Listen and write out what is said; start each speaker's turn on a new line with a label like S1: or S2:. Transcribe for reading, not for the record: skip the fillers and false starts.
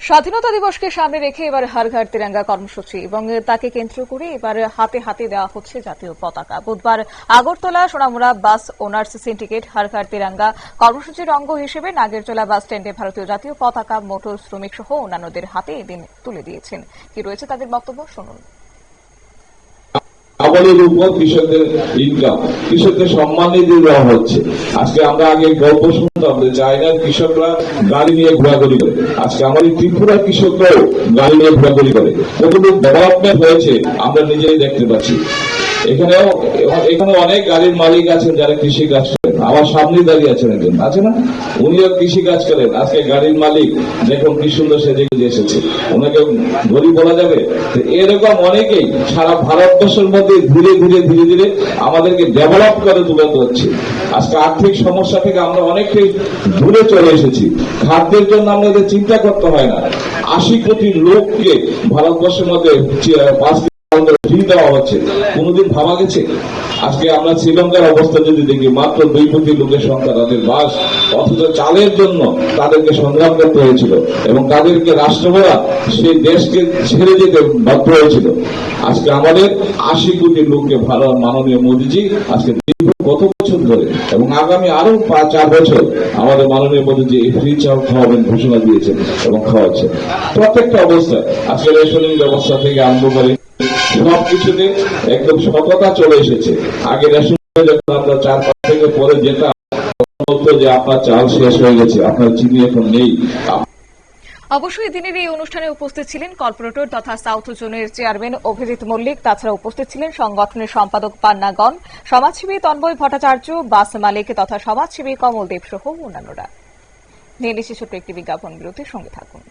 S1: স্বাধীনতা দিবসকে সামনে রেখে এবার হর ঘর তিরঙ্গা কর্মসূচি এবং তাকে কেন্দ্র করে এবার হাতে হাতে দেওয়া হচ্ছে জাতীয় পতাকা। বুধবার Agartala Sonamura bus owners syndicate Har Ghar Tiranga কর্মসূচির অঙ্গ হিসেবে নাগেরচলা বাস স্ট্যান্ডে ভারতীয় জাতীয় পতাকা মোটর শ্রমিক সহ অন্যান্যদের হাতে এদিন তুলে দিয়েছেন। কি রয়েছে তাদের বক্তব্য শুনুন।
S2: আমাদের উপর কৃষকদের ইনকাম, কৃষকদের সম্মান দিয়ে দেওয়া হচ্ছে। আজকে আমরা আগে গল্প শুনতাম যে চায়নার কৃষকরা গাড়ি নিয়ে ঘোরাঘুরি করে, আজকে আমাদের ত্রিপুরার কৃষকরাও গাড়ি নিয়ে ঘোরাঘুরি করে। কতটুকু ডেভেলপমেন্ট হয়েছে আমরা নিজেই দেখতে পাচ্ছি। এখানে অনেক গাড়ির মালিক আছেন যারা কৃষি কাজ করেন। আমার সামনে দাঁড়িয়ে আছেন একজন, আছে না, উনিও কৃষি কাজ করেন। আজকে গাড়ির মালিক দেখুন কি সুন্দর সেজে এসেছে, ওনাকে গরিব বলা যাবে? এরকম অনেকেই সারা ভারতবর্ষের মধ্যে ধীরে ধীরে আমাদেরকে ডেভেলপ করে তুলে ধরছে। আজকে আর্থিক সমস্যা থেকে আমরা অনেকটাই দূরে চলে এসেছি। খাদ্যের জন্য আমাদের চিন্তা করতে হয় না। 80 কোটি লোককে ভারতবর্ষের মধ্যে দেওয়া হচ্ছে, কোনদিন ভাবা গেছে? আজকে আমরা শ্রীলঙ্কার অবস্থা যদি দেখি, মাত্র 2 কোটি লোকের সংখ্যা তাদের বাস, অথচ চালের জন্য তাদেরকে সংগ্রাম করতে হয়েছিল এবং তাদেরকে রাষ্ট্রপতি সেই দেশকে ছেড়ে যেতে বাধ্য হয়েছিল। আজকে আমাদের 80 কোটি লোককে ভালো মাননীয় মোদীজি আজকে কত বছর ধরে এবং আগামী আরো 4 বছর আমাদের মাননীয় মোদীজি ফ্রি চাল খাওয়াবেন ঘোষণা দিয়েছেন এবং খাওয়াচ্ছেন। প্রত্যেকটা অবস্থায় আজকে রেশনিং ব্যবস্থা থেকে আরম্ভ করে সবকিছুতে একদম সততা চলে এসেছে। আগে রেশন যখন আমরা 4-5 থেকে পরে যেটা যে আপনার চাল শেষ হয়ে গেছে, আপনার চিনি এখন নেই।
S1: অবশ্যই দিনের এই অনুষ্ঠানে উপস্থিত ছিলেন কর্পোরেটর তথা সাউথ জোনের চেয়ারম্যান অভিজিৎ মল্লিক। তাছাড়া উপস্থিত ছিলেন সংগঠনের সম্পাদক পান্নাগণ, সমাজসেবী তন্ময় ভট্টাচার্য, বাস মালিক তথা সমাজসেবী কমল দেব সহ অন্যান্যরা। নিয়ে নিচ্ছে ছোট্ট একটি বিজ্ঞাপন বিরতির সঙ্গে থাকুন।